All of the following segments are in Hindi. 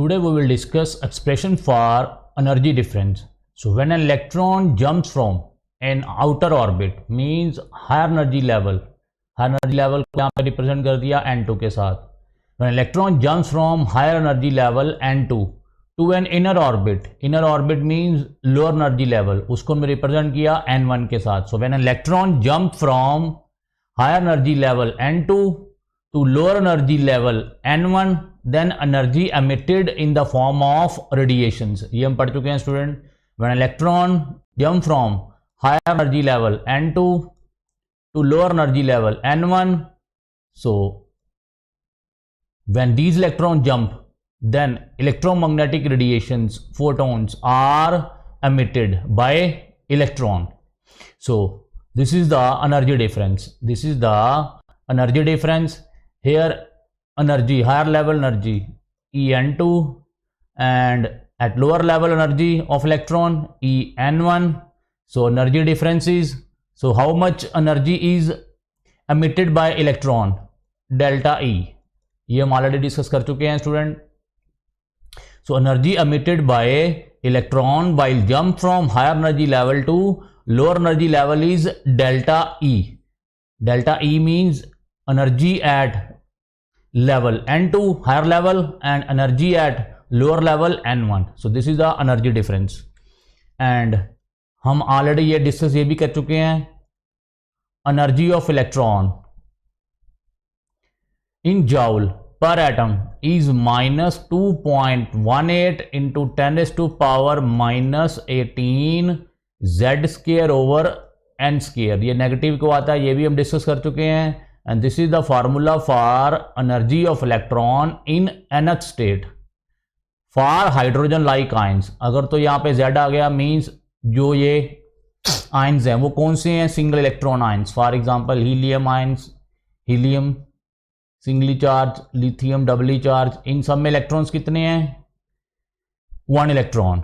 Today we will discuss expression for energy difference. So when an electron jumps from an outer orbit means higher energy level को यहाँ पे रिप्रेजेंट कर दिया N2 के साथ. When electron jumps from higher energy level N2 to an inner orbit means lower energy level, उसको मैं रिप्रेजेंट किया N1 के साथ. So when an electron jump from higher energy level N2 to lower energy level N1, then energy emitted in the form of radiations. ये हम पढ़ चुके हैं student. When electron jump from higher energy level N2 to lower energy level N1, so when these electrons jump, then electromagnetic radiations, photons, are emitted by electron. So this is the energy difference. Here energy, higher level energy En2, and at lower level energy of electron En1. So energy difference is, so how much energy is emitted by electron? Delta E. ये हम ऑलरेडी डिस्कस कर चुके हैं student. So energy emitted by electron while jump from higher energy level to lower energy level is delta E. Delta E means energy at level N2, higher level, and energy at lower level N1. So this is the energy difference. And हम ऑलरेडी ये डिस्कस ये भी कर चुके हैं. Energy of electron in joule per atom is -2.18 into 10⁻⁻18 Z square over N square. ये नेगेटिव को आता है, ये भी हम डिस्कस कर चुके हैं. And this is the formula for energy of electron in nth state for hydrogen like ions. अगर तो यहाँ पे Z आ गया मीन्स जो ये आयंस हैं वो कौन से हैं? Single electron ions. For example helium ions, helium singly charged, lithium doubly charged. इन सब में इलेक्ट्रॉन्स कितने हैं? 1 इलेक्ट्रॉन.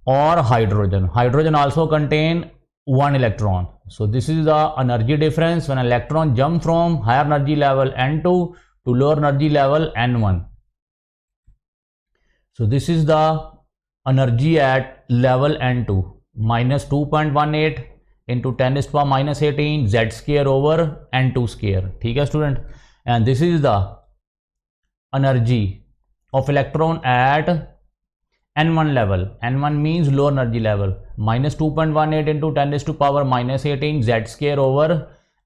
और hydrogen also contain 1 electron. So this is the energy difference when electron jump from higher energy level N2 to lower energy level N1. So this is the energy at level N2, -2.18 into 10⁻⁻18 Z square over N2 square. ठीक है student. And this is the energy of electron at N1 level. N1 means lower energy level. -2.18 into 10⁻⁻18 Z square over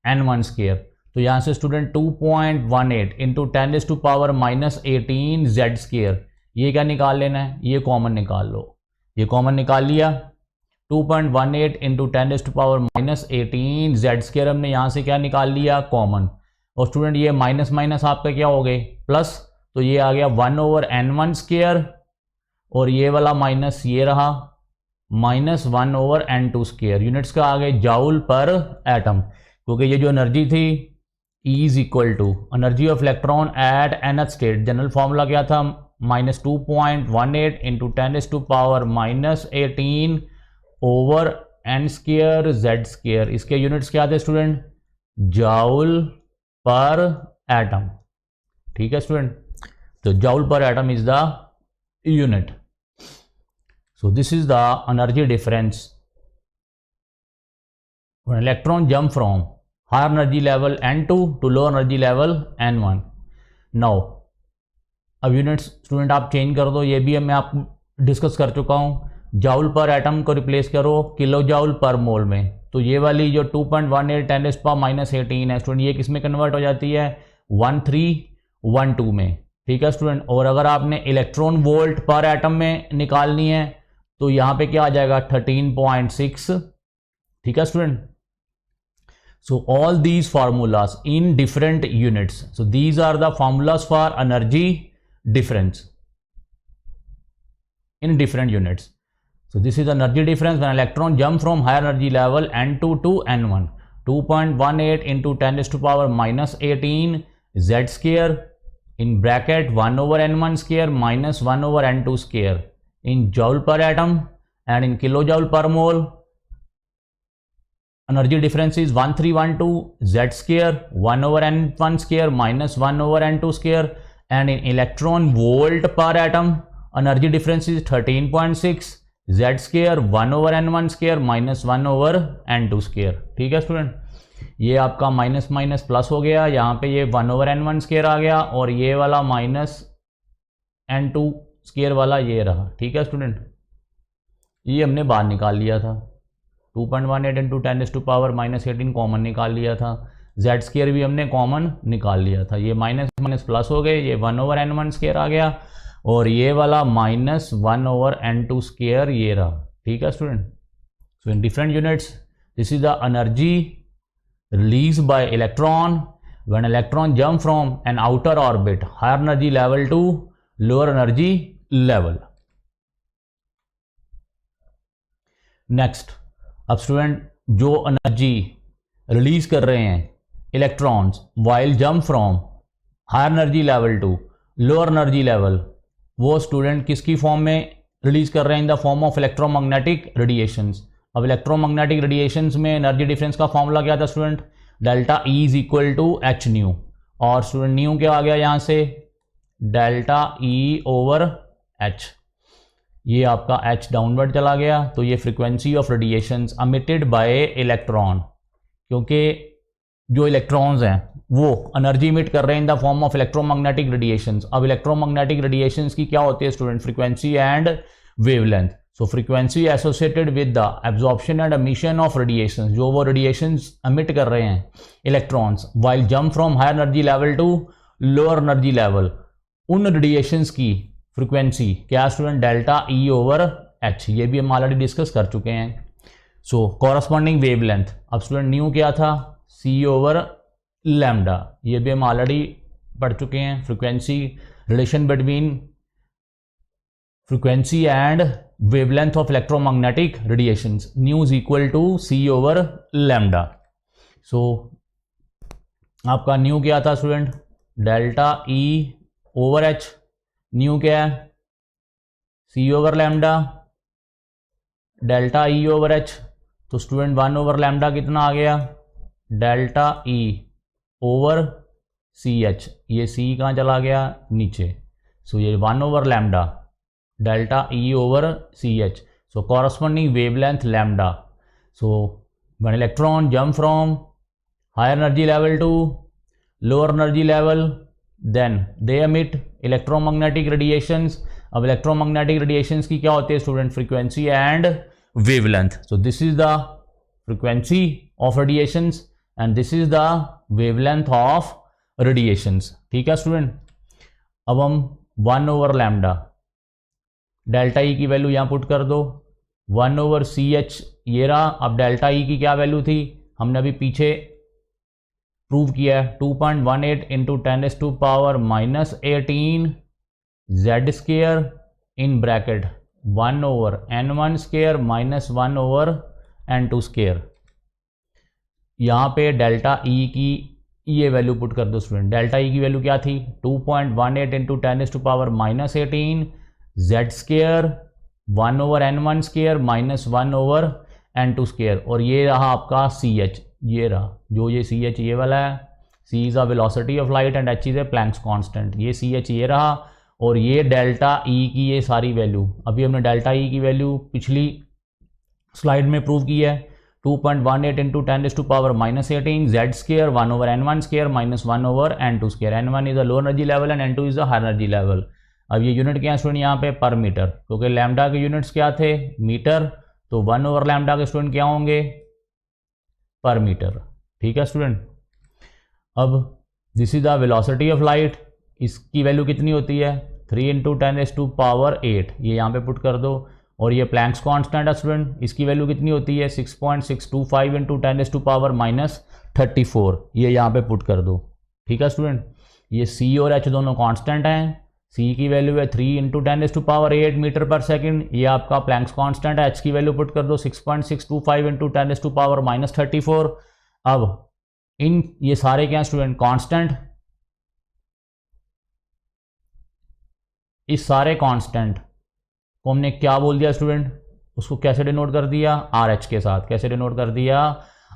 N1 square. तो यहाँ से स्टूडेंट 2.18 इंटू 10⁻⁻18 Z स्क्वायर, ये क्या निकाल लेना है? ये कॉमन निकाल लो. ये कॉमन निकाल लिया. 2.18 इंटू 10⁻⁻18 Z स्क्वायर हमने यहाँ से क्या निकाल लिया? कॉमन. और स्टूडेंट ये माइनस माइनस आपका क्या हो गए? प्लस. तो ये आ गया 1/N1 स्क्वायर, और ये वाला माइनस ये रहा -1/N2 स्क्वायर. यूनिट्स का आ गए जूल पर एटम, क्योंकि ये जो एनर्जी थी E is equal to energy of electron at nth state. General formula क्या था? -2.18 into 10⁻⁻18 over N square Z square. इसके यूनिट्स क्या थे स्टूडेंट? Joule per atom. ठीक है स्टूडेंट. तो joule per atom is the unit. So this is the energy difference when electron jump from higher energy level N2 to lower energy level N1. Now अब यूनिट्स स्टूडेंट आप चेंज कर दो. ये भी मैं आप डिस्कस कर चुका हूँ. जूल पर एटम को रिप्लेस करो किलो जूल पर मोल में. तो ये वाली जो 2.18 10⁻⁻18 है स्टूडेंट, ये किस में कन्वर्ट हो जाती है? 1312 में. ठीक है स्टूडेंट. और अगर आपने इलेक्ट्रॉन वोल्ट पर एटम में निकालनी है तो यहाँ पे क्या आ जाएगा? 13.6. ठीक है student. So all these formulas in different units. So these are the formulas for energy difference in different units. So this is the energy difference when electron jump from higher energy level N2 to N1. 2.18 into 10⁻⁻18 Z square in bracket 1/N1 square -1/N2 square in joule per atom, and in kilojoule per mole energy difference is 1312 Z square 1/N1 square -1/N2 square. And in electron volt per atom energy difference is 13.6, Z square 1/n1 square minus 1/n2 square. ठीक है स्टूडेंट, ये आपका माइनस माइनस प्लस हो गया, यहाँ पे ये 1/n1 स्केयर आ गया और ये वाला माइनस n2 स्केयर वाला ये रहा। ठीक है स्टूडेंट, ये हमने बाहर निकाल लिया था, 2.18 इंटू 10⁻⁻18 कॉमन निकाल लिया था, जेड स्केयर भी हमने कॉमन निकाल लिया था, ये माइनस माइनस प्लस हो गए, ये 1/n1 स्केयर आ गया और ये वाला माइनस 1/n2 स्केयर ये रहा। ठीक है student, so in different units this is the energy released by electron when electron jump from an outer orbit higher energy level to lower energy level. Next, अब स्टूडेंट जो एनर्जी रिलीज कर रहे हैं electrons while jump from higher energy level to lower energy level, वो स्टूडेंट किसकी फॉर्म में रिलीज कर रहे हैं? In the form of electromagnetic radiations. अब इलेक्ट्रोमैग्नेटिक रेडिएशंस में एनर्जी डिफरेंस का फॉर्मूला क्या था student? Delta E is equal to H nu, और स्टूडेंट न्यू क्या आ गया यहाँ से? डेल्टा ई ओवर एच, ये आपका एच डाउनवर्ड चला गया, तो ये frequency of radiations emitted by electron, क्योंकि जो इलेक्ट्रॉन्स हैं वो एनर्जी इमिट कर रहे हैं in the form of electromagnetic radiations. अब इलेक्ट्रोमैग्नेटिक रेडिएशंस की क्या होती है student? Frequency and wavelength. So frequency associated with the absorption and emission of radiations, जो वो रेडिएशंस एमिट कर रहे हैं electrons while jump from higher energy level to lower energy level, उन रेडिएशंस की फ्रीक्वेंसी क्या student? Delta E over H, ये भी हम ऑलरेडी डिस्कस कर चुके हैं। सो कॉरस्पॉन्डिंग वेवलेंथ, अब स्टूडेंट न्यू क्या था? सी ओवर लैम्डा, ये भी हम ऑलरेडी पढ़ चुके हैं। Frequency relation between frequency and wavelength of electromagnetic radiations, nu is equal to C over lambda. So आपका न्यू क्या था student? Delta E over H, nu क्या है? C over lambda, delta E over H, तो स्टूडेंट 1 ओवर लैम्डा कितना आ गया? Delta E over C H, ये सी कहाँ चला गया? नीचे, सो ये 1 over lambda delta E over C H, so corresponding wavelength lambda. So when electron jump from higher energy level to lower energy level, then they emit electromagnetic radiations. अब इलेक्ट्रोमैग्नेटिक रेडिएशंस की क्या होती है student? Frequency and wavelength. So this is the frequency of radiations and this is the wavelength of radiations. ठीक है स्टूडेंट, अब हम 1 ओवर लैम्डा डेल्टा ई की वैल्यू यहाँ पुट कर दो, 1 ओवर सी एच ये रहा। अब डेल्टा ई की क्या वैल्यू थी? हमने अभी पीछे प्रूव किया है, 2.18 into 10⁻⁻18 Z square in bracket 1 over n1 square minus 1 over n2 square. यहाँ पे डेल्टा ई की ये वैल्यू पुट कर दो स्टूडेंट। डेल्टा ई की वैल्यू क्या थी? 2.18 into 10⁻⁻18 Z square 1 over n1 square minus 1 over n2 square, और ये रहा आपका सी एच, ये रहा जो ये सी एच ये वाला है, C is a velocity of light and H is a Planck's constant, ये सी एच ये रहा, और ये डेल्टा ई की ये सारी वैल्यू, अभी हमने डेल्टा ई की वैल्यू पिछली स्लाइड में प्रूव की है, 2.18 into 10⁻⁻18 Z square 1 over n1 square minus 1 over n2 square. n1 is a low energy level and n2 is a high energy level. अब ये यूनिट क्या है स्टूडेंट? यहाँ पे पर मीटर, क्योंकि लैम्डा के यूनिट्स क्या थे? मीटर, तो 1 ओवर लैम्डा के स्टूडेंट क्या होंगे? पर मीटर। ठीक है स्टूडेंट, अब this is the velocity of light, इसकी वैल्यू कितनी होती है? 3 इंटू 10⁸8, ये यहाँ पे पुट कर दो, और ये प्लैंक्स कांस्टेंट है स्टूडेंट, इसकी वैल्यू कितनी होती है? 6.625 इंटू 10⁻⁻34, ये यहाँ पे पुट कर दो। ठीक है स्टूडेंट, ये सी और एच दोनों कांस्टेंट हैं, सी की वैल्यू है 3 इंटू 10⁸8 मीटर पर सेकंड, ये आपका प्लैंक्स कांस्टेंट है, एच की वैल्यू पुट कर दो 6.625 इंटू 10⁻⁻34। अब इन ये सारे क्या स्टूडेंट? कांस्टेंट, इस सारे कांस्टेंट को हमने क्या बोल दिया स्टूडेंट? उसको कैसे डिनोट कर दिया? आर एच के साथ। कैसे डिनोट कर दिया?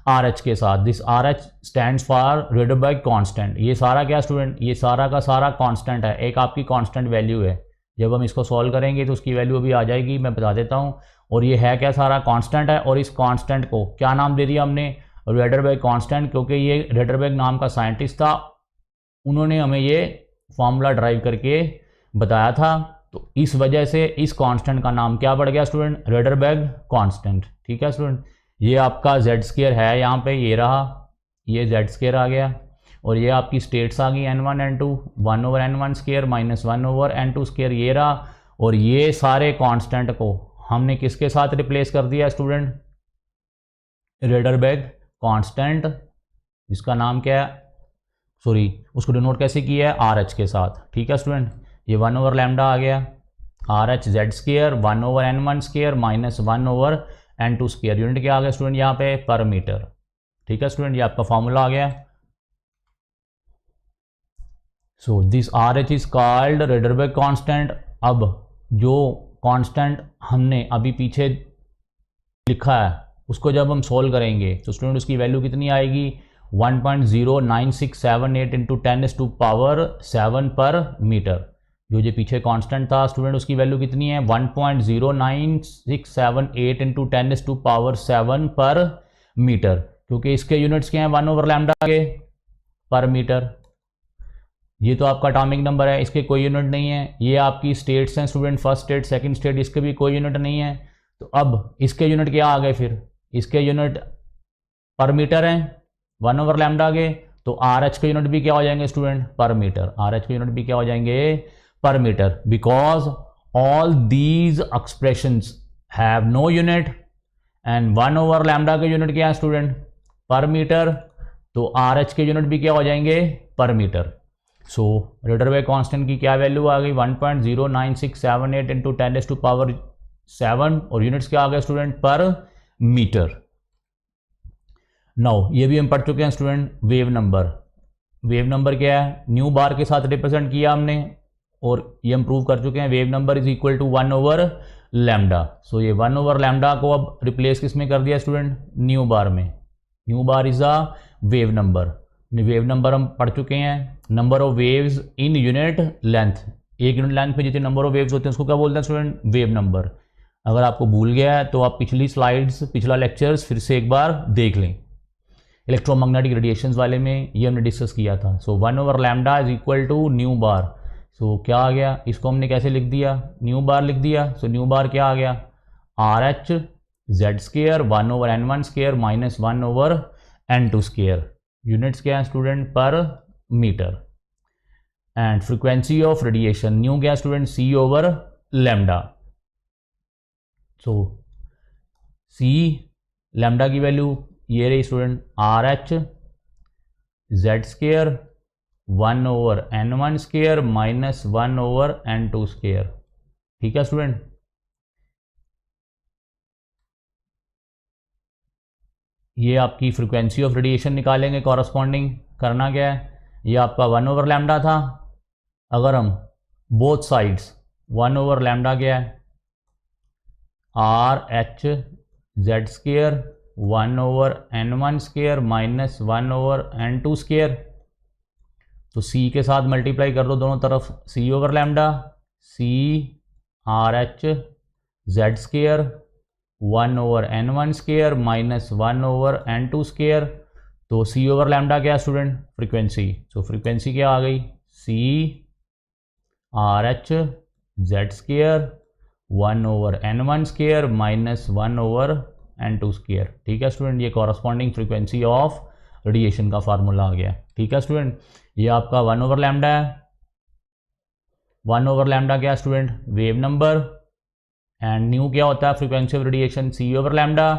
आर एच के साथ। This R H stands for Rydberg constant. ये सारा क्या स्टूडेंट? ये सारा का सारा कांस्टेंट है, एक आपकी कांस्टेंट वैल्यू है, जब हम इसको सॉल्व करेंगे तो उसकी वैल्यू अभी आ जाएगी, मैं बता देता हूँ। और ये है क्या, सारा कांस्टेंट है, और इस कांस्टेंट को क्या नाम दे दिया हमने, रेडरबर्ग कांस्टेंट, क्योंकि ये रेडरबर्ग नाम का साइंटिस्ट था, उन्होंने हमें ये फॉर्मूला ड्राइव करके बताया था। तो इस वजह से इस कांस्टेंट का नाम क्या पड़ गया स्टूडेंट, रेडरबर्ग कांस्टेंट। ठीक है स्टूडेंट, ये आपका जेड स्क्वायर है यहाँ पे, ये रहा, ये जेड स्क्वायर आ गया, और ये आपकी स्टेट्स आ गई n1 n2, 1/n1 square minus 1/n2 square, ये रहा। और ये सारे कांस्टेंट को हमने किसके साथ रिप्लेस कर दिया स्टूडेंट, रेडरबर्ग कांस्टेंट, जिसका नाम क्या है, सॉरी उसको डिनोट कैसे किया है, आर एच के साथ। ठीक है स्टूडेंट, ये 1/λ आ गया, R H Z square 1/n1 square minus 1/n2 square, unit क्या आ गया स्टूडेंट यहाँ पे, पर मीटर। ठीक है स्टूडेंट, ये आपका फॉर्मूला आ गया। So this R H is called Rydberg constant. अब जो कांस्टेंट हमने अभी पीछे लिखा है उसको जब हम सोल्व करेंगे तो स्टूडेंट उसकी वैल्यू कितनी आएगी, 1.09678 इंटू 10⁻⁷ पर मीटर। जो ये पीछे कांस्टेंट था स्टूडेंट उसकी वैल्यू कितनी है, 1.09678 इंटू 10⁻⁷ पर मीटर, क्योंकि इसके यूनिट्स क्या हैं, 1/λ के पर मीटर। ये तो आपका एटॉमिक नंबर है, इसके कोई यूनिट नहीं है। ये आपकी स्टेट्स हैं student, first state second state, इसके भी कोई यूनिट नहीं है। तो अब इसके यूनिट क्या आ गए, फिर इसके यूनिट पर मीटर हैं 1/λ के, तो आर एच के यूनिट भी क्या हो जाएंगे student, per meter. R H के यूनिट भी क्या हो जाएंगे, per meter, because all these expressions have no unit and 1/λ के यूनिट क्या है स्टूडेंट, पर मीटर, तो आर एच के यूनिट भी क्या हो जाएंगे, पर मीटर। सो रेडरबर्ग कांस्टेंट की क्या वैल्यू आ गई, 1.09678 इंटू 10⁻⁷ और यूनिट्स क्या आ गए स्टूडेंट, पर मीटर। नाउ ये भी हम पढ़ चुके हैं student, wave number. Wave number क्या है, न्यू बार के साथ रिप्रेजेंट किया हमने, और ये हम प्रूव कर चुके हैं, wave number is equal to 1/λ। So ये 1/λ को अब रिप्लेस किस में कर दिया स्टूडेंट, न्यू बार में। New bar is a wave number. Wave number हम पढ़ चुके हैं, number of waves in unit length, एक यूनिट लेंथ पे जितने नंबर ऑफ वेव्स होते हैं उसको क्या बोलते हैं स्टूडेंट, वेव नंबर। अगर आपको भूल गया है तो आप पिछली स्लाइड्स, पिछला लेक्चर्स फिर से एक बार देख लें। इलेक्ट्रोमैग्नेटिक रेडिएशंस वाले में ये हमने डिस्कस किया था। सो 1/λ इज इक्वल टू न्यू बार। सो क्या आ गया, इसको हमने कैसे लिख दिया, न्यू बार लिख दिया। सो न्यू बार क्या आ गया, R H Z square 1/n1 square minus 1/n2 square, units क्या है student, per meter. And frequency of radiation nu क्या student, c/λ। So c lambda की वैल्यू ये रही student, R H Z square 1/n1 square minus 1/n2 square. ठीक है स्टूडेंट, ये आपकी फ्रीक्वेंसी ऑफ रेडिएशन निकालेंगे कॉरस्पॉन्डिंग। करना क्या है, ये आपका 1/λ था, अगर हम बोथ साइड्स 1/λ क्या है, are H Z square 1/n1 square minus 1/n2 square, तो c के साथ मल्टीप्लाई कर दो दोनों तरफ, c/λ, c are H Z square 1/n1 square minus 1/n2 square, तो c/λ क्या है स्टूडेंट, फ्रीक्वेंसी। सो फ्रीक्वेंसी क्या आ गई, c are H Z square 1/n1 square minus 1/n2 square. ठीक है स्टूडेंट, ये कॉरस्पॉन्डिंग फ्रीक्वेंसी ऑफ रेडिएशन का फार्मूला आ गया। ठीक है स्टूडेंट, ये आपका 1/λ है। 1/λ क्या student, wave number, and new क्या होता है, फ्रीक्वेंसी ऑफ रेडिएशन, c/λ।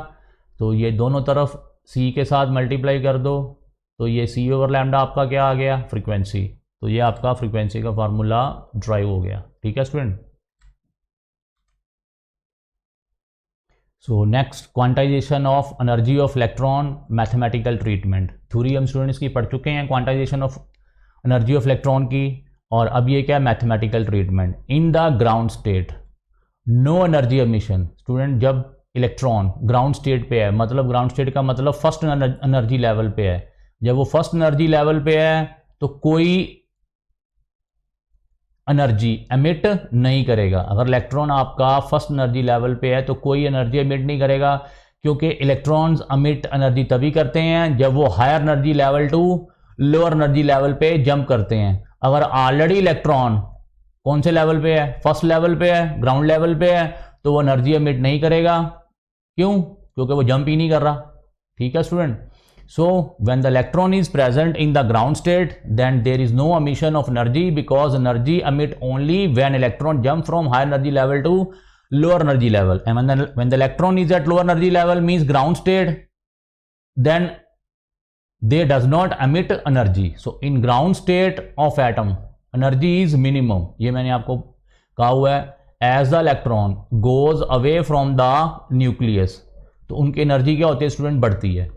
तो ये दोनों तरफ c के साथ मल्टीप्लाई कर दो, तो ये c/λ आपका क्या आ गया, फ्रीक्वेंसी। तो ये आपका फ्रीक्वेंसी का फार्मूला ड्राइव हो गया। ठीक है student, so next, quantization of energy of electron, mathematical treatment. Theory हम स्टूडेंट्स की पढ़ चुके हैं quantization of energy of electron की, और अब ये क्या है, mathematical treatment. In the ground state no energy emission. Student जब इलेक्ट्रॉन ग्राउंड स्टेट पे है, मतलब ग्राउंड स्टेट का मतलब फर्स्ट एनर्जी लेवल पे है, जब वो फर्स्ट एनर्जी लेवल पे है तो कोई एनर्जी एमिट नहीं करेगा। अगर इलेक्ट्रॉन आपका फर्स्ट एनर्जी लेवल पे है तो कोई एनर्जी एमिट नहीं करेगा, क्योंकि इलेक्ट्रॉन्स एमिट एनर्जी तभी करते हैं जब वो higher energy level to lower energy level पे जंप करते हैं। अगर ऑलरेडी इलेक्ट्रॉन कौन से लेवल पे है, फर्स्ट लेवल पे है, ग्राउंड लेवल पे है, तो वो एनर्जी एमिट नहीं करेगा। क्यों? क्योंकि वो जंप ही नहीं कर रहा। ठीक है student. So when the electron is present in the ground state, then there is no emission of energy, because energy emit only when electron jump from higher energy level to lower energy level. And when the electron is at lower energy level, means ground state, then they does not emit energy. So in ground state of atom, energy is minimum. ये मैंने आपको कहा हुआ है, as the electron goes away from the nucleus, तो उनकी एनर्जी क्या होती है स्टूडेंट? बढ़ती है।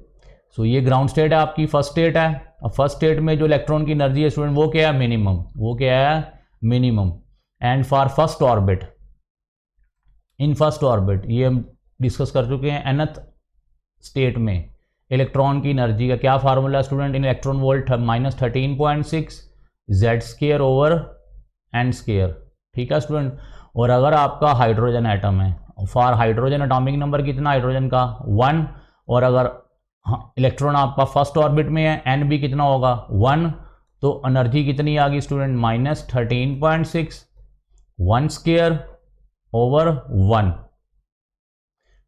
सो ये ग्राउंड स्टेट है आपकी, फर्स्ट स्टेट है। अब फर्स्ट स्टेट में जो इलेक्ट्रॉन की एनर्जी है स्टूडेंट वो क्या है? मिनिमम। वो क्या है? Minimum. And for first orbit, in first orbit, ये हम डिस्कस कर चुके हैं, nth स्टेट में इलेक्ट्रॉन की एनर्जी का क्या फार्मूला स्टूडेंट? इन इलेक्ट्रॉन वोल्ट -13.6 Z²/n²। ठीक है स्टूडेंट। और अगर आपका हाइड्रोजन एटम है, फॉर हाइड्रोजन एटॉमिक नंबर कितना हाइड्रोजन का? 1। और अगर इलेक्ट्रॉन आपका फर्स्ट ऑर्बिट में है, एन भी कितना होगा? 1। तो एनर्जी कितनी आ गई स्टूडेंट? -13.6 1/1।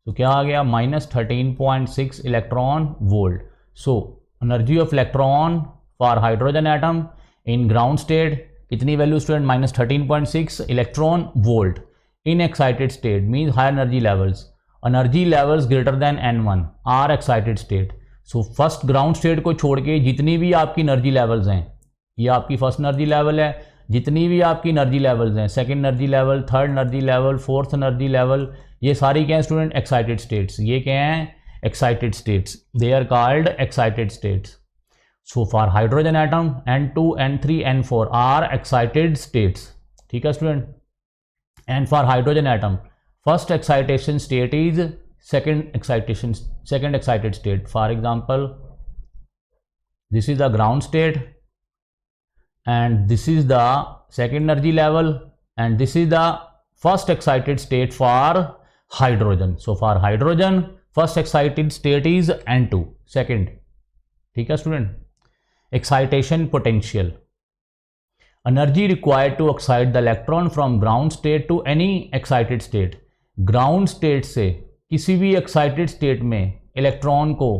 तो क्या आ गया? -13.6 electron volt. So energy of electron for hydrogen atom in ground state कितनी value student? -13.6 electron volt. In excited state means higher energy levels, energy levels greater than n1 are excited state. So first ground state को छोड़ के जितनी भी आपकी एनर्जी लेवल्स हैं, ये आपकी फर्स्ट एनर्जी लेवल है, जितनी भी आपकी एनर्जी लेवल्स हैं, second energy level, third energy level, fourth energy level, ये सारी क्या है स्टूडेंट? Excited states. ये क्या हैं? Excited states. They are called excited states. So for hydrogen atom n2 n3 n4 are excited states. ठीक है student. And for hydrogen atom first excitation state is second excited state. For example, this is the ground state and this is the second energy level and this is the first excited state for hydrogen. So for hydrogen first excited state is n2 second. ठीक है student. excitation potential, energy required to excite the electron from ground state to any excited state. Ground state से किसी भी एक्साइटेड स्टेट में इलेक्ट्रॉन को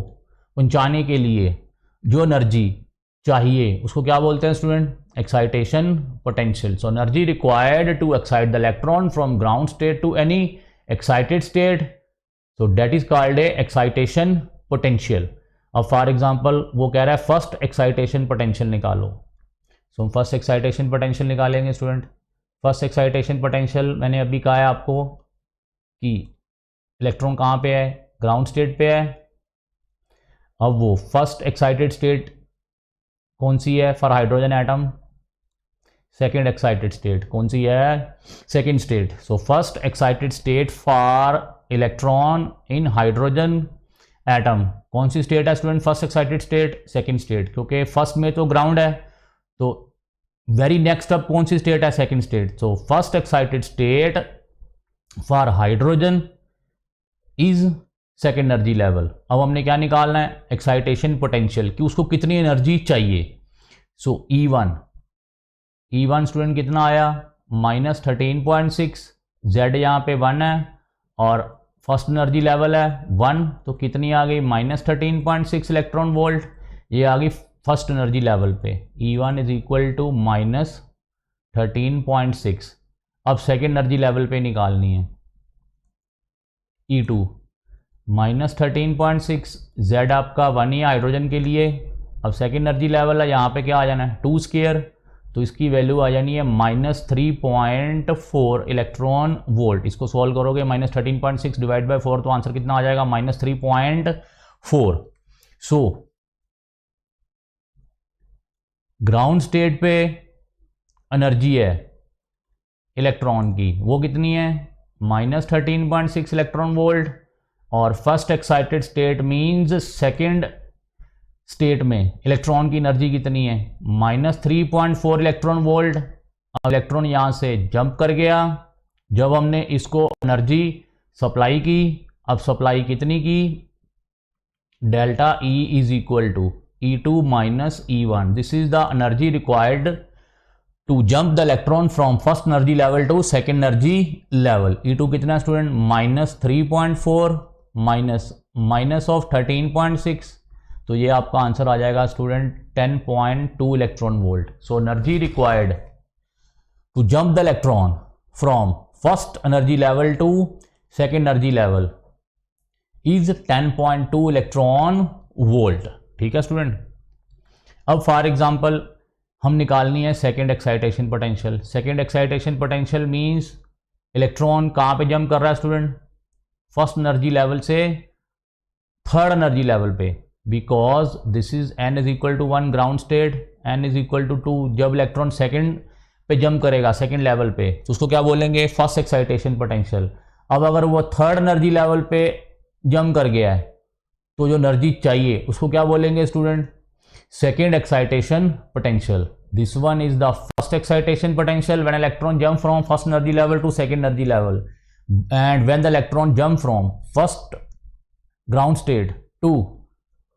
पहुंचाने के लिए जो एनर्जी चाहिए उसको क्या बोलते हैं student? Excitation potential. So energy required to excite the electron from ground state to any excited state, so that is called a excitation potential. अब फॉर एग्जांपल वो कह रहा है फर्स्ट एक्साइटेशन पोटेंशियल निकालो। सो हम फर्स्ट एक्साइटेशन पोटेंशियल निकालेंगे स्टूडेंट। फर्स्ट एक्साइटेशन पोटेंशियल मैंने अभी कहा है आपको कि इलेक्ट्रॉन कहाँ पे है? ग्राउंड स्टेट पे है। अब वो फर्स्ट एक्साइटेड स्टेट कौन सी है for hydrogen atom? Second excited state. कौन सी है? Second state. So first excited state for electron in hydrogen atom कौन सी स्टेट है student? First excited state, second state, क्योंकि फर्स्ट में तो ग्राउंड है, तो वेरी नेक्स्ट अप कौन सी स्टेट है? Second state. So first excited state for hydrogen is second energy level. अब हमने क्या निकालना है? एक्साइटेशन पोटेंशियल, कि उसको कितनी एनर्जी चाहिए। सो E1 स्टूडेंट कितना आया? -13.6। Z यहाँ पे 1 है और फर्स्ट एनर्जी लेवल है 1, तो कितनी आ गई? -13.6 इलेक्ट्रॉन वोल्ट। ये आ गई फर्स्ट एनर्जी लेवल पे। E1 is equal to -13.6। अब सेकेंड एनर्जी लेवल पे निकालनी है। E2 -13.6, Z आपका 1 ही हाइड्रोजन के लिए। अब सेकेंड एनर्जी लेवल है, यहाँ पे क्या आ जाना है? 2², तो इसकी वैल्यू आ जानी है -3.4 इलेक्ट्रॉन वोल्ट। इसको सॉल्व करोगे -13.6 डिवाइड बाय 4, तो आंसर कितना आ जाएगा? -3.4। सो ग्राउंड स्टेट पे एनर्जी है इलेक्ट्रॉन की, वो कितनी है? -13.6 इलेक्ट्रॉन वोल्ट। और first excited state means second state में इलेक्ट्रॉन की एनर्जी कितनी है? -3.4 इलेक्ट्रॉन वोल्ट। अब इलेक्ट्रॉन यहाँ से जंप कर गया, जब हमने इसको एनर्जी सप्लाई की, अब सप्लाई कितनी की, delta E is equal to E2 minus E1, this is the energy required to jump the electron from first energy level to second energy level. E2 कितना स्टूडेंट, -3.4 माइनस ऑफ 13.6, तो ये आपका आंसर आ जाएगा student 10.2 electron volt. So energy required to jump the electron from first energy level to second energy level is 10.2 electron volt. ठीक है स्टूडेंट। अब फॉर एग्जांपल हम निकालनी है second excitation potential. Second excitation potential means electron कहाँ पे जंप कर रहा है स्टूडेंट, फर्स्ट एनर्जी लेवल से थर्ड एनर्जी लेवल पे, because this is n is equal to 1 ground state, n is equal to 2। जब इलेक्ट्रॉन सेकेंड पे जंप करेगा सेकेंड लेवल पे तो उसको क्या बोलेंगे, फर्स्ट एक्साइटेशन पोटेंशियल। अब अगर वो थर्ड एनर्जी लेवल पे जंप कर गया है तो जो एनर्जी चाहिए उसको क्या बोलेंगे student, second excitation potential. This one is the first excitation potential when electron jump from first energy level to second energy level, and when the electron jump from first ground state to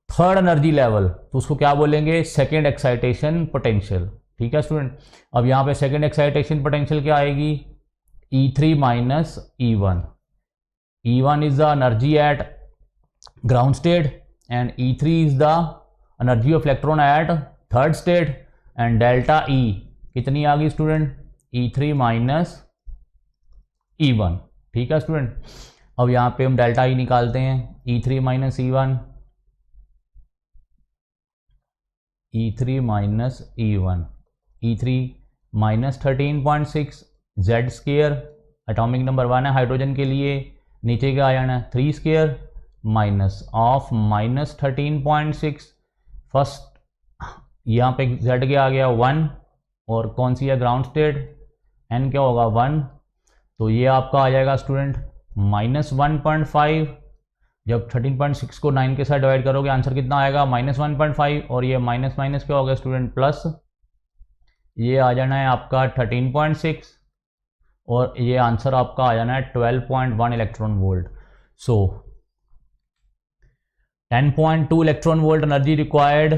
third energy level तो उसको क्या बोलेंगे, सेकेंड एक्साइटेशन पोटेंशियल। ठीक है स्टूडेंट। अब यहाँ पे सेकेंड एक्साइटेशन पोटेंशियल क्या आएगी, E3 minus E1। E1 is the energy at ground state and E3 is the energy of electron at third state, and delta E कितनी आ गई स्टूडेंट, E3 माइनस E1। ठीक है स्टूडेंट। अब यहाँ पे हम डेल्टा E निकालते हैं, E3 minus E1, E3 minus E1, E3 minus 13.6 Z square, atomic number 1 है हाइड्रोजन के लिए, नीचे क्या आ जाना है 3 square minus of minus 13.6, first यहाँ पे Z क्या आ गया 1, और कौन सी है ग्राउंड स्टेट, N क्या होगा 1, तो ये आपका आ जाएगा स्टूडेंट -1.5। जब 13.6 को 9 के साथ डिवाइड करोगे आंसर कितना आएगा, -1.5, और ये माइनस माइनस क्या होगा स्टूडेंट प्लस, ये आ जाना है आपका 13.6, और ये आंसर आपका आ जाना है 12.1 electron volt. So 10.2 electron volt energy required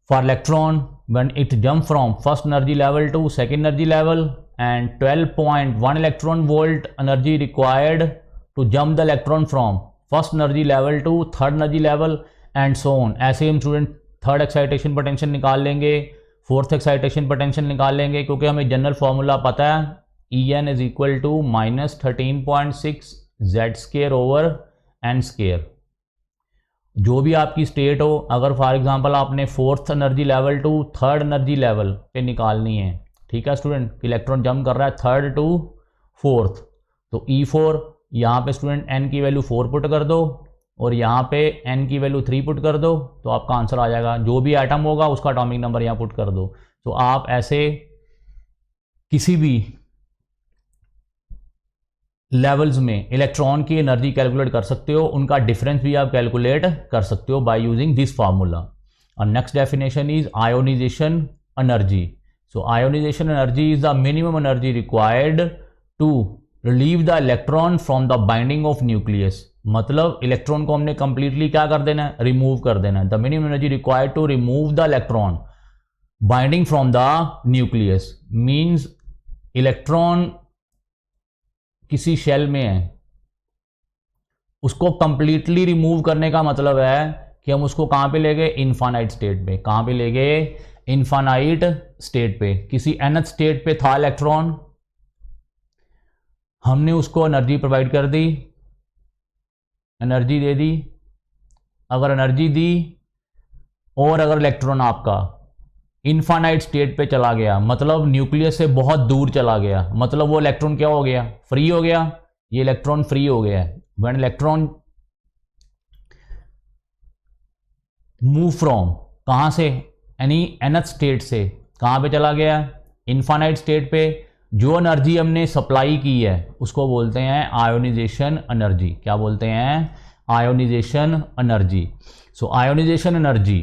for electron when it jump from first energy level to second energy level, and 12.1 electron volt energy required to jump the electron from first energy level to third energy level and so on। ऐसे हम स्टूडेंट थर्ड एक्साइटेशन पोटेंशियल निकाल लेंगे, फोर्थ एक्साइटेशन पोटेंशियल निकाल लेंगे, क्योंकि हमें जनरल फॉर्मूला पता है En is equal to -13.6 Z square over N square. जो भी आपकी स्टेट हो, अगर फॉर एग्जांपल आपने fourth energy level to third energy level पे निकालनी है, ठीक है स्टूडेंट, इलेक्ट्रॉन जंप कर रहा है थर्ड टू फोर्थ, तो E4 यहाँ पे स्टूडेंट n की वैल्यू 4 पुट कर दो और यहाँ पे n की वैल्यू 3 पुट कर दो, तो आपका आंसर आ जाएगा। जो भी एटम होगा उसका एटॉमिक नंबर यहाँ पुट कर दो। तो आप ऐसे किसी भी लेवल्स में इलेक्ट्रॉन की एनर्जी कैलकुलेट कर सकते हो, उनका डिफरेंस भी आप कैलकुलेट कर सकते हो बाय यूजिंग दिस फार्मूला। और next definition is ionization energy. So ionization energy is the minimum energy required to relieve the electron from the binding of nucleus. मतलब इलेक्ट्रॉन को हमने कंप्लीटली क्या कर देना है, रिमूव कर देना है। The minimum energy required to remove the electron binding from the nucleus means electron किसी शेल में है, उसको कंप्लीटली रिमूव करने का मतलब है कि हम उसको कहां पे ले गए, इनफाइनाइट स्टेट पे। कहां पे ले गए, इनफाइनाइट स्टेट पे। किसी nth स्टेट पे था इलेक्ट्रॉन, हमने उसको एनर्जी प्रोवाइड कर दी, एनर्जी दे दी। अगर एनर्जी दी और अगर इलेक्ट्रॉन आपका इनफाइनाइट स्टेट पे चला गया, मतलब न्यूक्लियस से बहुत दूर चला गया, मतलब वो इलेक्ट्रॉन क्या हो गया, फ्री हो गया। ये इलेक्ट्रॉन फ्री हो गया है। व्हेन इलेक्ट्रॉन मूव फ्रॉम कहां से, एनी nth स्टेट से कहां पे चला गया, इनफाइनाइट स्टेट पे। जो एनर्जी हमने सप्लाई की है उसको बोलते हैं आयोनाइजेशन एनर्जी। क्या बोलते हैं, ionization energy. So ionization energy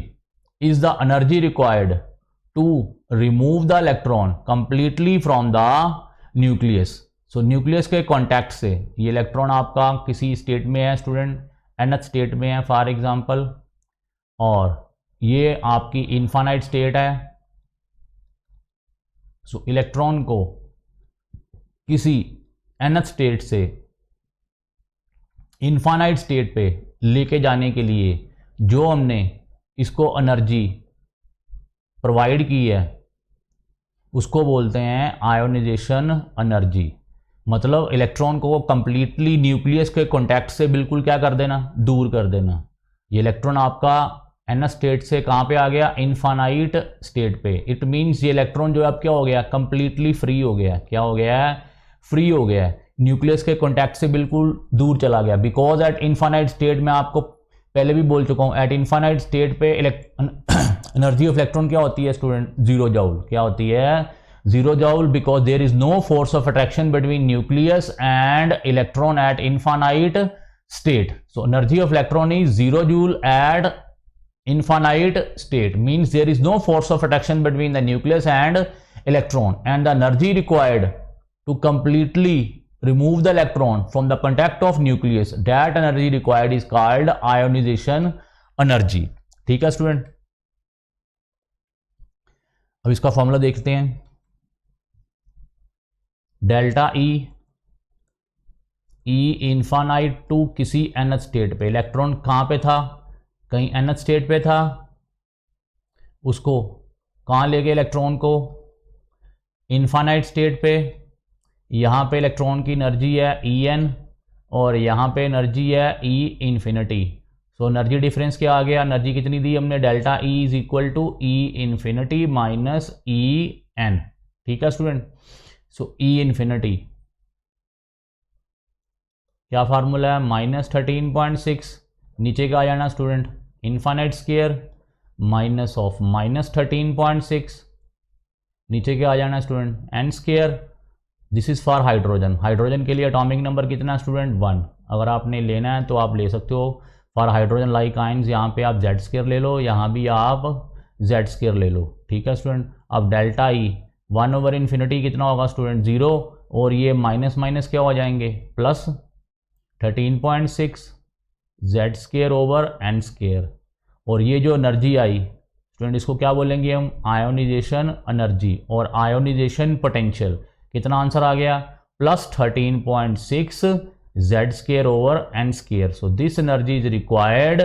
is the energy required to remove the electron completely from the nucleus. So nucleus के कॉन्टैक्ट से ये इलेक्ट्रॉन आपका किसी स्टेट में है स्टूडेंट, nth स्टेट में है फॉर एग्जांपल, और ये आपकी इनफाइनाइट स्टेट है। सो इलेक्ट्रॉन को किसी nth स्टेट से इनफाइनाइट स्टेट पे लेके जाने के लिए जो हमने इसको एनर्जी प्रोवाइड की है उसको बोलते हैं आयोनाइजेशन एनर्जी। मतलब इलेक्ट्रॉन को कंप्लीटली न्यूक्लियस के कॉन्टैक्ट से बिल्कुल क्या कर देना, दूर कर देना। ये इलेक्ट्रॉन आपका nth स्टेट से कहाँ पे आ गया, इनफाइनाइट स्टेट पे। इट मीन्स ये इलेक्ट्रॉन जो अब क्या हो गया, कंप्लीटली फ्री हो गया। क्या हो गया है, फ्री हो गया है, न्यूक्लियस के कॉन्टैक्ट से बिल्कुल दूर चला गया। बिकॉज एट इनफाइनाइट स्टेट में आपको पहले भी बोल चुका हूँ, एट इनफाइनाइट स्टेट पे एनर्जी ऑफ इलेक्ट्रॉन क्या होती है स्टूडेंट, 0 जूल। क्या होती है, 0 joule, because there is no force of attraction between nucleus and electron at infinite state. So energy of electron is 0 joule at infinite state, means there is no force of attraction between the nucleus and electron, and the energy required to completely remove the electron from the contact of nucleus, that energy required is called ionization energy। ठीक है स्टूडेंट, अब इसका फॉर्मूला देखते हैं। डेल्टा ई इनफाइनाइट टू किसी nth स्टेट पे, इलेक्ट्रॉन कहां पे था, कहीं nth स्टेट पे था, उसको कहाँ ले गए इलेक्ट्रॉन को, इनफाइनाइट स्टेट पे। यहाँ पे इलेक्ट्रॉन की एनर्जी है En और यहाँ पे एनर्जी है E infinity. So energy difference क्या आ गया, एनर्जी कितनी दी हमने, delta E is equal to E infinity minus En। ठीक है स्टूडेंट, सो E इन्फिनिटी क्या फार्मूला है, -13.6, नीचे का आ जाना student, infinite square minus of -13.6, नीचे क्या आ जाना student, n square. This is for hydrogen. Hydrogen के लिए एटॉमिक नंबर कितना स्टूडेंट, 1। अगर आपने लेना है तो आप ले सकते हो फॉर हाइड्रोजन लाइक आयंस, यहाँ पे आप z स्क्वायर ले लो, यहाँ भी आप z स्क्वायर ले लो। ठीक है स्टूडेंट, अब डेल्टा ई 1/इन्फिनिटी कितना होगा स्टूडेंट, 0, और ये माइनस माइनस क्या हो जाएंगे, plus 13.6 z square over n square. और ये जो एनर्जी आई स्टूडेंट, इसको क्या बोलेंगे हम, आयोनाइजेशन एनर्जी और आयोनाइजेशन पोटेंशियल। कितना आंसर आ गया, +13.6 z square over n square. So this energy is required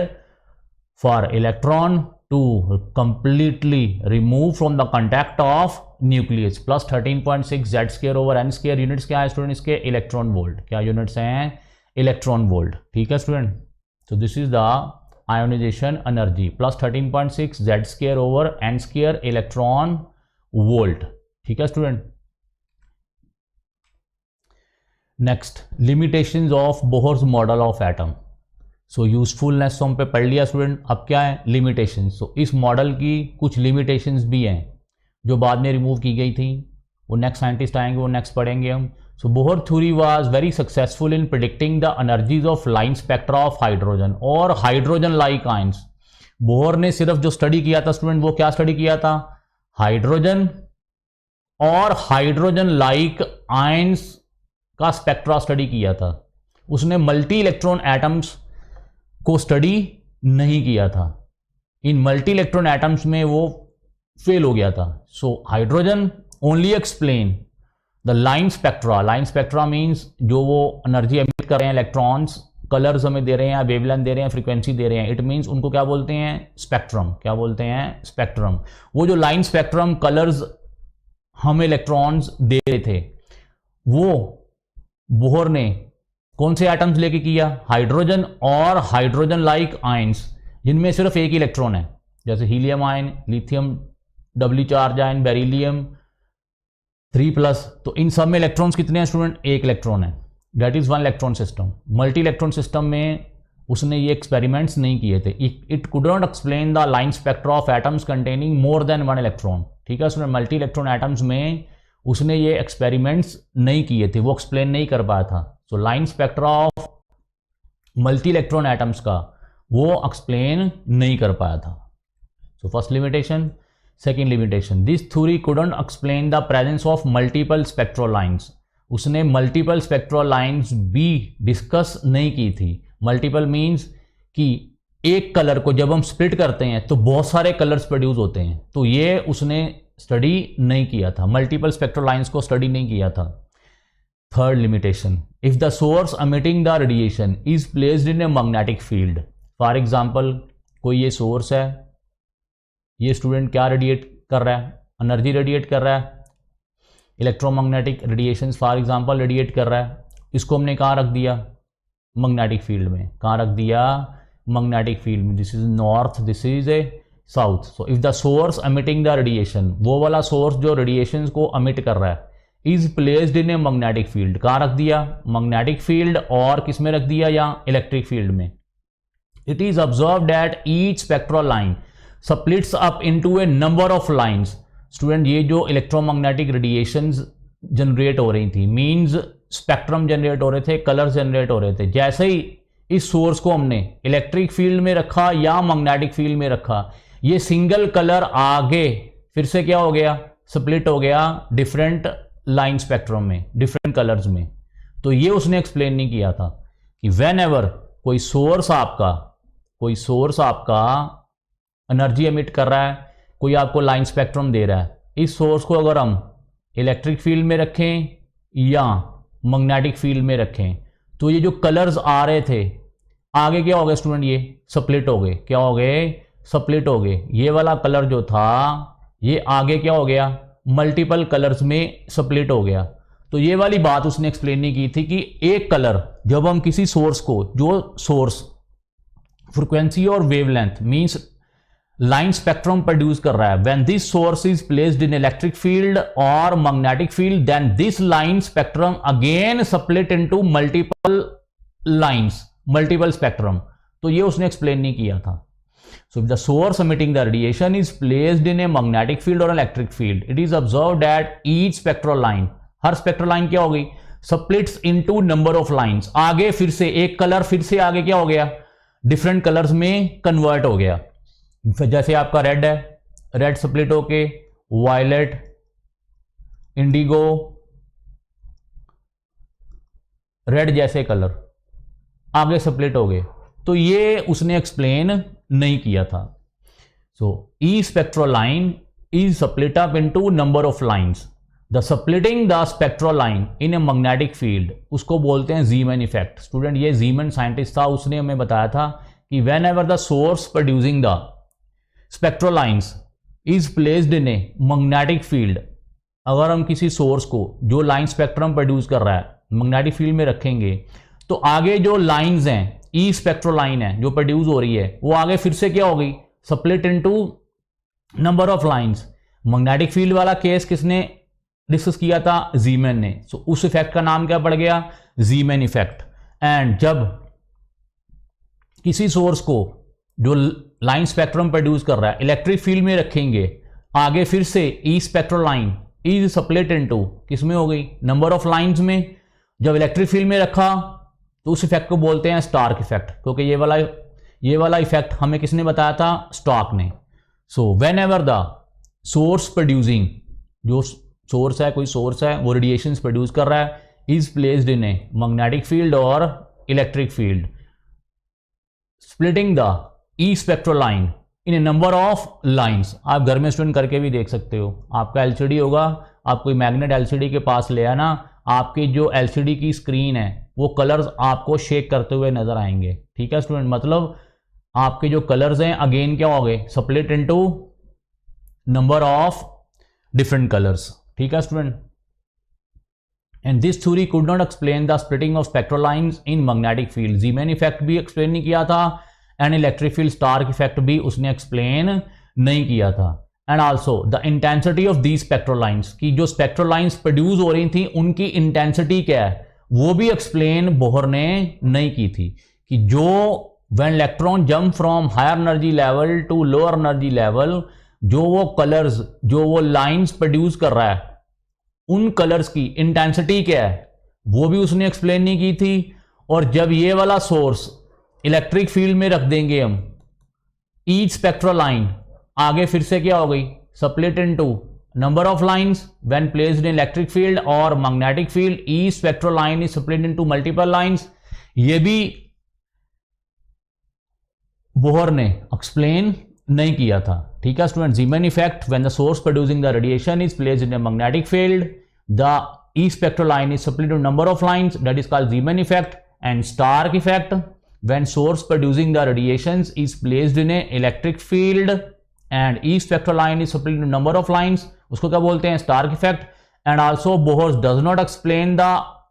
for electron to completely remove from the contact of nucleus. +13.6 z square over n square. Units क्या है स्टूडेंट इसके, इलेक्ट्रॉन वोल्ट। क्या यूनिट्स हैं, इलेक्ट्रॉन वोल्ट। ठीक है student, so this is the ionization energy, +13.6 z square over n square electron volt। ठीक है student, next limitations of Bohr's model of atom. So usefulness हम पे पढ़ लिया स्टूडेंट, अब क्या है लिमिटेशंस। सो इस मॉडल की कुछ लिमिटेशंस भी हैं जो बाद में रिमूव की गई थी, वो नेक्स्ट साइंटिस्ट आएंगे, वो नेक्स्ट पढ़ेंगे हम। So Bohr theory was very successful in predicting the energies of line spectra of hydrogen और hydrogen like ions। बोहर ने सिर्फ जो स्टडी किया था स्टूडेंट, वो क्या स्टडी किया था, हाइड्रोजन और हाइड्रोजन लाइक आयंस का स्पेक्ट्रा स्टडी किया था। उसने मल्टी इलेक्ट्रॉन एटम्स को स्टडी नहीं किया था। इन मल्टी इलेक्ट्रॉन एटम्स में वो फेल हो गया था। So hydrogen only explain the line spectra. Line spectra means जो वो एनर्जी एमिट कर रहे हैं इलेक्ट्रॉन्स, कलर्स हमें दे रहे हैं, वेवलेंथ दे रहे हैं, फ्रीक्वेंसी दे रहे हैं, इट मीन्स उनको क्या बोलते हैं, स्पेक्ट्रम। क्या बोलते हैं, स्पेक्ट्रम। वो जो लाइन स्पेक्ट्रम कलर्स हमें इलेक्ट्रॉन्स दे रहे थे, वो बोहर ने कौन से एटम्स लेके किया, हाइड्रोजन और हाइड्रोजन लाइक आयंस जिनमें सिर्फ एक इलेक्ट्रॉन है, जैसे helium ion, lithium W charge ion, beryllium 3+। तो इन सब में इलेक्ट्रॉन्स कितने हैं स्टूडेंट, एक इलेक्ट्रॉन है। That is one electron system. Multi electron system में उसने ये एक्सपेरिमेंट्स नहीं किए थे। It could not explain the line spectra of atoms containing more than one electron. ठीक है स्टूडेंट, मल्टी इलेक्ट्रॉन एटम्स में उसने ये एक्सपेरिमेंट्स नहीं किए थे, वो एक्सप्लेन नहीं कर पाया था। So line spectra of multi electron atoms का वो एक्सप्लेन नहीं कर पाया था। So first limitation. Second limitation, this theory couldn't explain the presence of multiple spectral lines. उसने मल्टीपल स्पेक्ट्रल लाइन्स भी डिस्कस नहीं की थी। मल्टीपल मीन्स कि एक कलर को जब हम स्प्लिट करते हैं तो बहुत सारे कलर्स प्रोड्यूस होते हैं, तो ये उसने स्टडी नहीं किया था, मल्टीपल स्पेक्ट्रल लाइन्स को स्टडी नहीं किया था। Third limitation, if the source emitting the radiation is placed in a magnetic field. For example, कोई ये सोर्स है, ये स्टूडेंट क्या रेडिएट कर रहा है, एनर्जी रेडिएट कर रहा है, electromagnetic radiation for example radiate कर रहा है। इसको हमने कहाँ रख दिया, मैग्नेटिक फील्ड में। कहाँ रख दिया, मैग्नेटिक फील्ड में। This is north, this is a south. So if the source emitting the radiation, वो वाला सोर्स जो रेडिएशन को एमिट कर रहा है, is placed in a magnetic field. कहाँ रख दिया, मैग्नेटिक फील्ड, और किस में रख दिया, या इलेक्ट्रिक फील्ड में। It is observe that each spectral line splits up into a number of lines। Student, ये जो इलेक्ट्रोमैग्नेटिक रेडिएशंस जनरेट हो रही थी, मींस स्पेक्ट्रम जनरेट हो रहे थे, कलर्स जनरेट हो रहे थे। जैसे ही इस सोर्स को हमने इलेक्ट्रिक फील्ड में रखा या मैग्नेटिक फील्ड में रखा, ये सिंगल कलर आगे फिर से क्या हो गया, स्प्लिट हो गया डिफरेंट लाइन स्पेक्ट्रम में, डिफरेंट कलर्स में। तो ये उसने एक्सप्लेन नहीं किया था कि वेन एवर कोई सोर्स आपका एनर्जी एमिट कर रहा है, कोई आपको लाइन स्पेक्ट्रम दे रहा है, इस सोर्स को अगर हम इलेक्ट्रिक फील्ड में रखें या मैग्नेटिक फील्ड में रखें, तो ये जो कलर्स आ रहे थे आगे क्या हो गए स्टूडेंट, ये स्प्लिट हो गए। क्या हो गए, स्प्लिट हो गए। ये वाला कलर जो था ये आगे क्या हो गया, मल्टीपल कलर्स में स्प्लिट हो गया। तो ये वाली बात उसने एक्सप्लेन नहीं की थी कि एक कलर जब हम किसी सोर्स को, जो सोर्स फ्रीक्वेंसी और wavelength means line spectrum produce कर रहा है, when this source is placed in electric field और magnetic field, then this line spectrum again split into multiple lines, multiple spectrum. तो ये उसने एक्सप्लेन नहीं किया था। So if the source emitting the radiation is placed in a magnetic field or electric field, it is observed that each spectral line, her spectral line क्या हो गई, splits into number of lines। आगे फिर से एक कलर फिर से आगे क्या हो गया, डिफरेंट कलर्स में कन्वर्ट हो गया। जैसे आपका रेड है, रेड स्प्लिट होके वायलेट, इंडिगो, रेड जैसे कलर आगे स्प्लिट हो गए। तो ये उसने एक्सप्लेन नहीं किया था। So E spectral line is split up into number of lines. The splitting the spectral line in a magnetic field, उसको बोलते हैं जीमैन इफेक्ट। स्टूडेंट, ये जीमैन साइंटिस्ट था, उसने हमें बताया था कि whenever the source producing the spectral lines is placed in a magnetic field, अगर हम किसी सोर्स को जो लाइन स्पेक्ट्रम प्रोड्यूस कर रहा है मैग्नेटिक फील्ड में रखेंगे, तो आगे जो लाइंस हैं, ई स्पेक्ट्रल लाइन है जो प्रोड्यूस हो रही है, वो आगे फिर से क्या हो गई, split into number of lines. Magnetic field वाला केस किसने डिस्कस किया था, जीमैन ने। सो उस इफेक्ट का नाम क्या पड़ गया, जीमैन इफेक्ट। एंड जब किसी सोर्स को जो लाइन स्पेक्ट्रम प्रोड्यूस कर रहा है इलेक्ट्रिक फील्ड में रखेंगे, आगे फिर से E spectral line is split into किसमें हो गई, नंबर ऑफ लाइंस में। जब इलेक्ट्रिक फील्ड में रखा तो उस इफेक्ट को बोलते हैं स्टार्क इफेक्ट, क्योंकि ये वाला इफेक्ट हमें किसने बताया था, स्टार्क ने। So when ever the source producing, जो सोर्स है, कोई सोर्स है वो रेडिएशन प्रोड्यूस कर रहा है, is placed in a magnetic field और electric field, splitting the E spectral line in a number of lines. आप घर में स्टूडेंट करके भी देख सकते हो। आपका एलसीडी होगा, आप कोई मैग्नेट एलसीडी के पास ले आना, आपकी जो एलसीडी की स्क्रीन है वो कलर्स आपको शेक करते हुए नजर आएंगे। ठीक है स्टूडेंट, मतलब आपके जो कलर्स हैं अगेन क्या हो गए, split into number of different colours. ठीक है student, and this theory could not explain the splitting of spectral lines in magnetic field. Zeeman effect भी एक्सप्लेन नहीं किया था एंड इलेक्ट्रिक फील्ड स्टार्क इफेक्ट भी उसने एक्सप्लेन नहीं किया था। And also the intensity of the spectral lines, की जो स्पेक्ट्रल लाइंस प्रोड्यूस हो रही थी उनकी इंटेंसिटी क्या है, वो भी एक्सप्लेन बोहर ने नहीं की थी। कि जो when electron jump from higher energy level to lower energy level, जो वो कलर्स, जो वो लाइंस प्रोड्यूस कर रहा है, उन कलर्स की इंटेंसिटी क्या है वो भी उसने एक्सप्लेन नहीं की थी। और जब ये वाला सोर्स इलेक्ट्रिक फील्ड में रख देंगे हम, ईच स्पेक्ट्रल लाइन आगे फिर से क्या हो गई, split into number of lines when placed in electric field or magnetic field. Each spectral line is split into multiple lines. ये भी बोहर ने एक्सप्लेन नहीं किया था, ठीक है student. जीमन effect when the source producing the radiation is placed in a magnetic field, the each spectral line is split into number of lines, that is called Zeeman effect. And Stark effect, when source producing the radiations is placed in a electric field and each spectral line is split into number of lines, उसको क्या बोलते हैं, Stark effect. And also Bohr does not explain the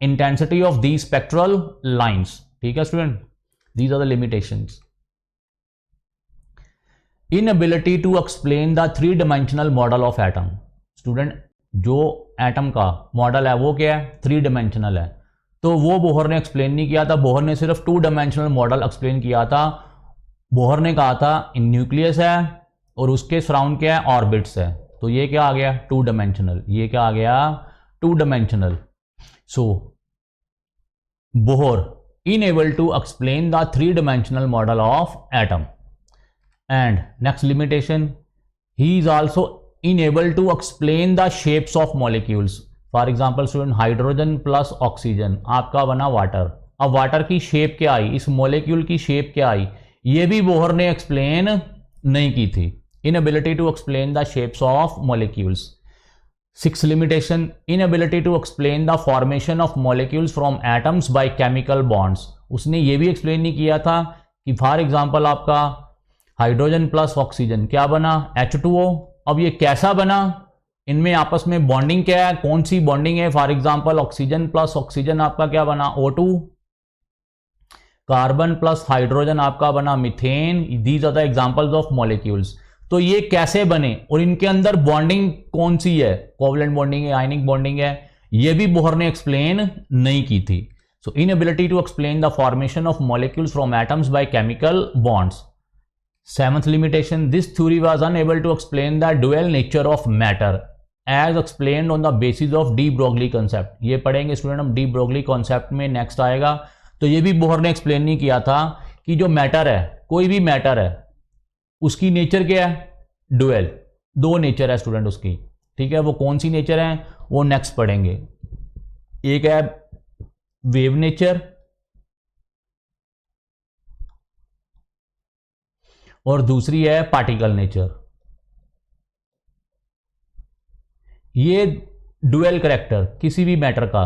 intensity of these spectral lines. ठीक है student, these are the limitations. Inability to explain the three-dimensional model of atom. Student, जो एटम का मॉडल है वो क्या है, थ्री डायमेंशनल है. तो वो बोहर ने एक्सप्लेन नहीं किया था. बोहर ने सिर्फ टू डायमेंशनल मॉडल एक्सप्लेन किया था. बोहर ने कहा था इन न्यूक्लियस है और उसके सराउंड क्या है, ऑर्बिट्स है. तो ये क्या आ गया, टू डायमेंशनल. ये क्या आ गया, two dimensional. So Bohr unable to explain the three dimensional model of atom. And next limitation, he is also unable to explain the shapes of molecules. For example student, hydrogen plus oxygen आपका बना वाटर. अब वाटर की शेप क्या आई, इस मॉलिक्यूल की शेप क्या आई, ये भी बोहर ने एक्सप्लेन नहीं की थी. Inability to explain the shapes of molecules. Six limitation, inability to explain the formation of molecules from atoms by chemical bonds. उसने ये भी एक्सप्लेन नहीं किया था कि फॉर एग्जाम्पल आपका हाइड्रोजन प्लस ऑक्सीजन क्या बना, H2O. अब ये कैसा बना, इनमें आपस में बॉन्डिंग क्या है, कौन सी बॉन्डिंग है. For example oxygen plus oxygen आपका क्या बना, O2. कार्बन प्लस हाइड्रोजन आपका बना methane. These are the examples of molecules. तो ये कैसे बने और इनके अंदर बॉन्डिंग कौन सी है, कोवलेंट बॉन्डिंग है, आयनिक बॉन्डिंग है, ये भी बोहर ने एक्सप्लेन नहीं की थी. So inability to explain the formation of molecules from atoms by chemical bonds. Seventh limitation, this theory was unable to explain the dual nature of matter as explained on the basis of de Broglie concept. ये पढ़ेंगे स्टूडेंट हम, de Broglie concept में नेक्स्ट आएगा. तो ये भी बोहर ने एक्सप्लेन नहीं किया था कि जो मैटर है, कोई भी मैटर है, उसकी नेचर क्या है, डुअल. दो नेचर है स्टूडेंट उसकी, ठीक है. वो कौन सी नेचर है वो नेक्स्ट पढ़ेंगे. एक है वेव नेचर और दूसरी है पार्टिकल नेचर. ये डुअल करैक्टर किसी भी मैटर का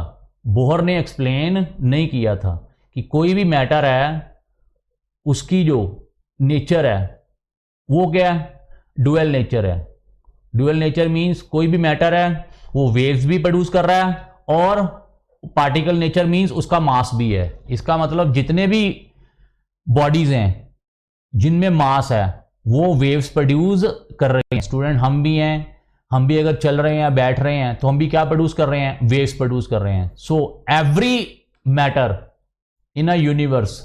बोहर ने एक्सप्लेन नहीं किया था कि कोई भी मैटर है उसकी जो नेचर है वो क्या है, डुअल नेचर है. डुअल नेचर मींस कोई भी मैटर है वो वेव्स भी प्रोड्यूस कर रहा है और पार्टिकल नेचर मींस उसका मास भी है. इसका मतलब जितने भी बॉडीज हैं जिनमें मास है वो वेव्स प्रोड्यूस कर रहे हैं. स्टूडेंट हम भी हैं, हम भी अगर चल रहे हैं, बैठ रहे हैं, तो हम भी क्या प्रोड्यूस कर रहे हैं, वेव्स प्रोड्यूस कर रहे हैं. So every matter in a universe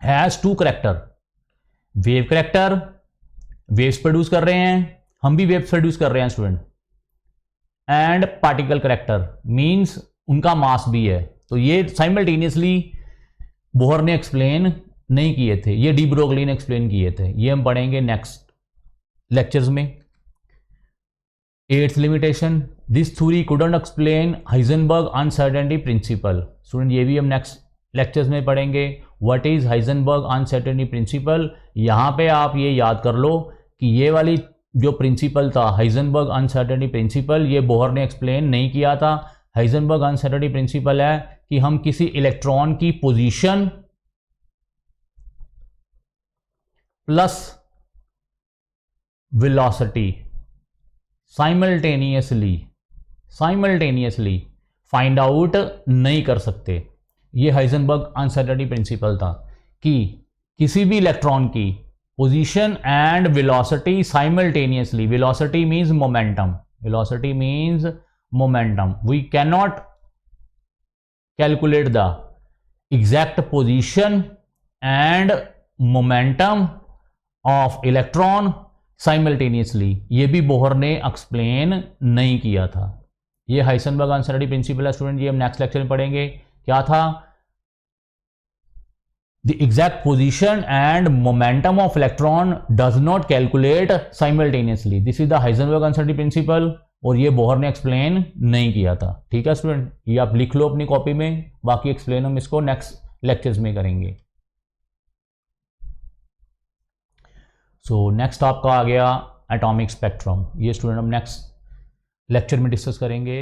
has two character, wave character, waves produce कर रहे हैं, हम भी वेव्स प्रोड्यूस कर रहे हैं student. And particle character means उनका मास भी है. तो ये साइमल्टेनियसली बोहर ने एक्सप्लेन नहीं किए थे, ये डी ब्रोगली ने एक्सप्लेन किए थे. ये हम पढ़ेंगे नेक्स्ट लेक्चर्स में. Eighth limitation, this theory couldn't explain Heisenberg uncertainty principal. Student ये भी हम नेक्स्ट लेक्चर्स में पढ़ेंगे. What is Heisenberg uncertainty principal. यहां पे आप ये याद कर लो कि ये वाली जो प्रिंसिपल था हाइजेनबर्ग अनसर्टेनिटी प्रिंसिपल, ये बोहर ने एक्सप्लेन नहीं किया था. हाइजेनबर्ग अनसर्टेनिटी प्रिंसिपल है कि हम किसी इलेक्ट्रॉन की position plus velocity simultaneously find out नहीं कर सकते. ये हाइजेनबर्ग अनसर्टेनिटी प्रिंसिपल था कि किसी भी इलेक्ट्रॉन की position and velocity simultaneously. Velocity means momentum. We can not calculate the exact position and momentum of electron simultaneously. ये भी बोहर ने एक्सप्लेन नहीं किया था. ये हाइजेनबर्ग अनसर्टेनिटी प्रिंसिपल है स्टूडेंट. ये हम नेक्स्ट लेक्चर में पढ़ेंगे. क्या था, the exact position and momentum of electron does not calculate simultaneously, this is the Heisenberg uncertainty principle, और ये बोहर ने एक्सप्लेन नहीं किया था। ठीक है स्टूडेंट, ये आप लिख लो अपनी कॉपी में, बाकी एक्सप्लेन हम इसको नेक्स्ट लेक्चर्स में करेंगे। सो नेक्स्ट आपका आ गया एटॉमिक स्पेक्ट्रम, ये स्टूडेंट हम नेक्स्ट लेक्चर में डिस्कस करेंगे।